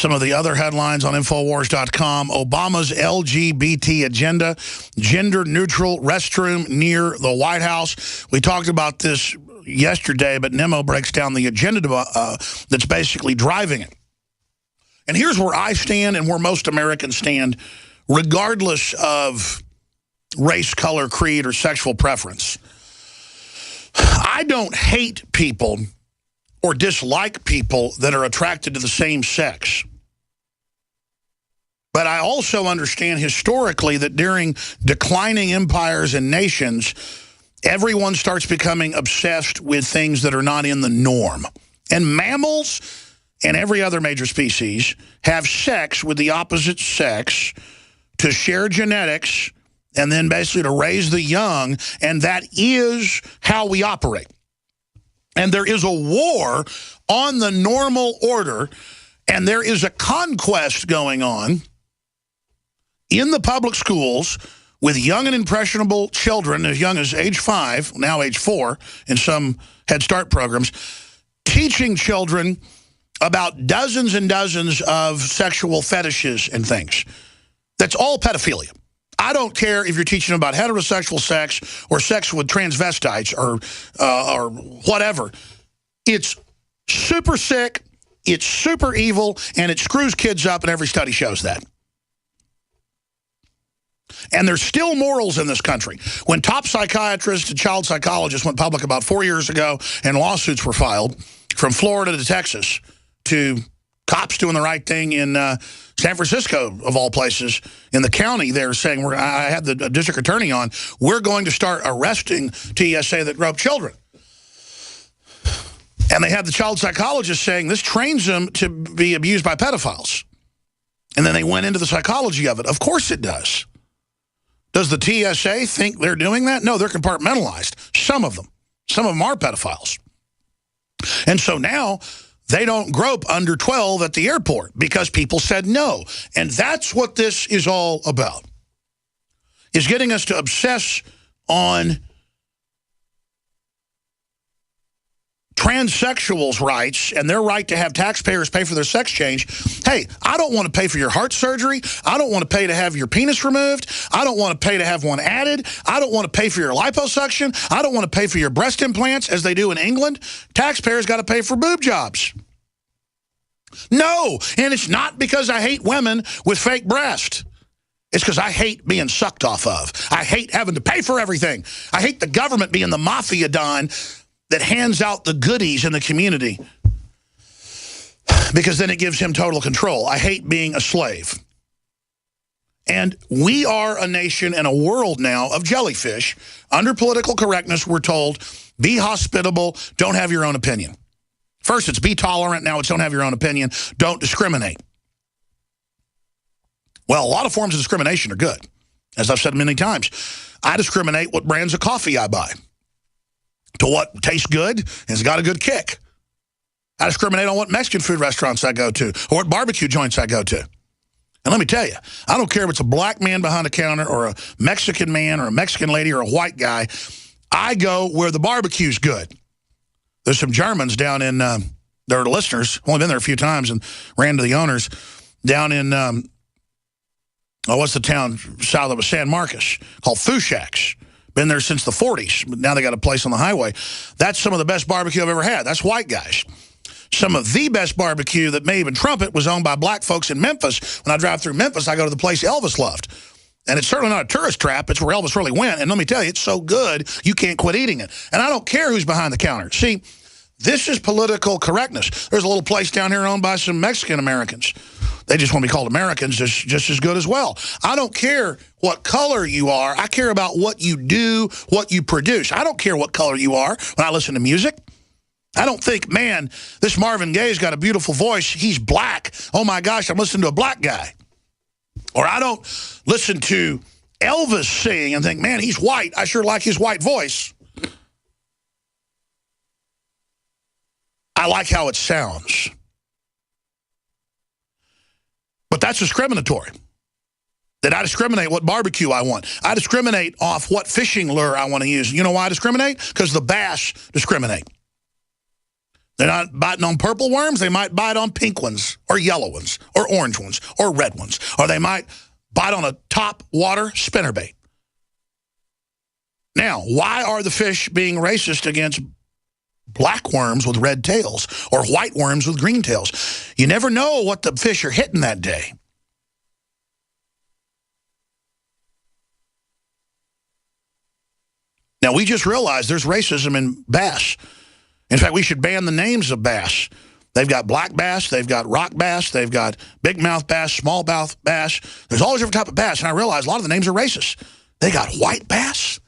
Some of the other headlines on Infowars.com. Obama's LGBT agenda, gender-neutral restroom near the White House. We talked about this yesterday, but Nemo breaks down the agenda that's basically driving it. And here's where I stand and where most Americans stand, regardless of race, color, creed, or sexual preference. I don't hate people or dislike people that are attracted to the same sex. But I also understand historically that during declining empires and nations, everyone starts becoming obsessed with things that are not in the norm. And mammals and every other major species have sex with the opposite sex to share genetics and then basically to raise the young, and that is how we operate. And there is a war on the normal order, and there is a conquest going on in the public schools with young and impressionable children as young as age 5, now age 4, in some Head Start programs, teaching children about dozens and dozens of sexual fetishes and things. That's all pedophilia. I don't care if you're teaching about heterosexual sex or sex with transvestites or whatever. It's super sick, it's super evil, and it screws kids up, and every study shows that. And there's still morals in this country. When top psychiatrists and child psychologists went public about 4 years ago and lawsuits were filed from Florida to Texas to cops doing the right thing in San Francisco, of all places, in the county, they're saying, I had the district attorney on, we're going to start arresting TSA that grope children. And they had the child psychologist saying this trains them to be abused by pedophiles. And then they went into the psychology of it. Of course it does. Does the TSA think they're doing that? No, they're compartmentalized. Some of them. Some of them are pedophiles. And so now they don't grope under 12 at the airport because people said no. And that's what this is all about, is getting us to obsess on transsexuals' rights and their right to have taxpayers pay for their sex change. Hey, I don't want to pay for your heart surgery. I don't want to pay to have your penis removed. I don't want to pay to have one added. I don't want to pay for your liposuction. I don't want to pay for your breast implants as they do in England. Taxpayers got to pay for boob jobs. No, and it's not because I hate women with fake breasts. It's because I hate being sucked off of. I hate having to pay for everything. I hate the government being the mafia don that hands out the goodies in the community because then it gives him total control. I hate being a slave. And we are a nation and a world now of jellyfish. Under political correctness, we're told, be hospitable, don't have your own opinion. First, it's be tolerant. Now it's don't have your own opinion. Don't discriminate. Well, a lot of forms of discrimination are good. As I've said many times, I discriminate what brands of coffee I buy to what tastes good and has got a good kick. I discriminate on what Mexican food restaurants I go to or what barbecue joints I go to. And let me tell you, I don't care if it's a black man behind the counter or a Mexican man or a Mexican lady or a white guy. I go where the barbecue's good. There's some Germans down in, they're listeners, only been there a few times and ran to the owners, down in, what's the town south of San Marcos, called Foo Shacks. Been there since the 40s, but now they got a place on the highway. That's some of the best barbecue I've ever had. That's white guys. Some of the best barbecue that may even trumpet was owned by black folks in Memphis. When I drive through Memphis, I go to the place Elvis loved. And it's certainly not a tourist trap. It's where Elvis really went. And let me tell you, it's so good, you can't quit eating it. And I don't care who's behind the counter. See, this is political correctness. There's a little place down here owned by some Mexican Americans. They just want to be called Americans just as good as well. I don't care what color you are. I care about what you do, what you produce. I don't care what color you are when I listen to music. I don't think, man, this Marvin Gaye's got a beautiful voice. He's black. Oh, my gosh, I'm listening to a black guy. Or I don't listen to Elvis sing and think, man, he's white. I sure like his white voice. I like how it sounds. But that's discriminatory. That I discriminate what barbecue I want. I discriminate off what fishing lure I want to use. You know why I discriminate? Because the bass discriminate. They're not biting on purple worms. They might bite on pink ones or yellow ones or orange ones or red ones. Or they might bite on a top water spinnerbait. Now, why are the fish being racist against black worms with red tails or white worms with green tails? You never know what the fish are hitting that day. Now, we just realized there's racism in bass. In fact, we should ban the names of bass. They've got black bass, they've got rock bass, they've got big mouth bass, small mouth bass. There's all these different types of bass, and I realized a lot of the names are racist. They got white bass,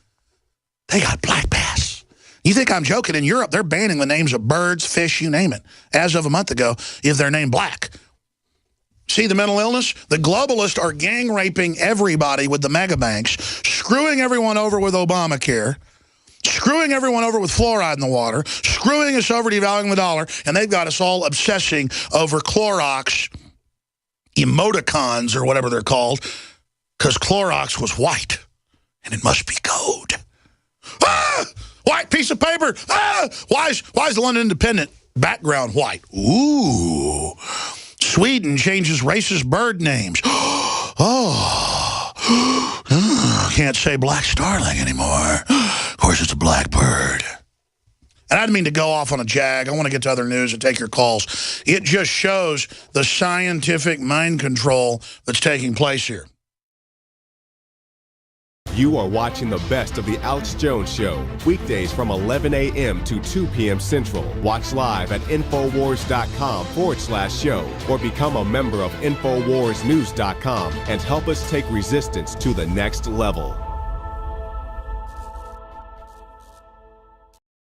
they got black bass. You think I'm joking? In Europe, they're banning the names of birds, fish, you name it, as of a month ago, if they're named black. See the mental illness? The globalists are gang raping everybody with the mega banks, screwing everyone over with Obamacare, screwing everyone over with fluoride in the water, screwing us over devaluing the dollar, and they've got us all obsessing over Clorox emoticons or whatever they're called, because Clorox was white, and it must be code. Ah! White piece of paper! Ah! Why is the London Independent background white? Ooh. Sweden changes racist bird names. Can't say black starling anymore. Of course, it's a black bird. And I didn't mean to go off on a jag. I want to get to other news and take your calls. It just shows the scientific mind control that's taking place here. You are watching the best of The Alex Jones Show, weekdays from 11 a.m. to 2 p.m. Central. Watch live at Infowars.com/show or become a member of InfoWarsNews.com and help us take resistance to the next level.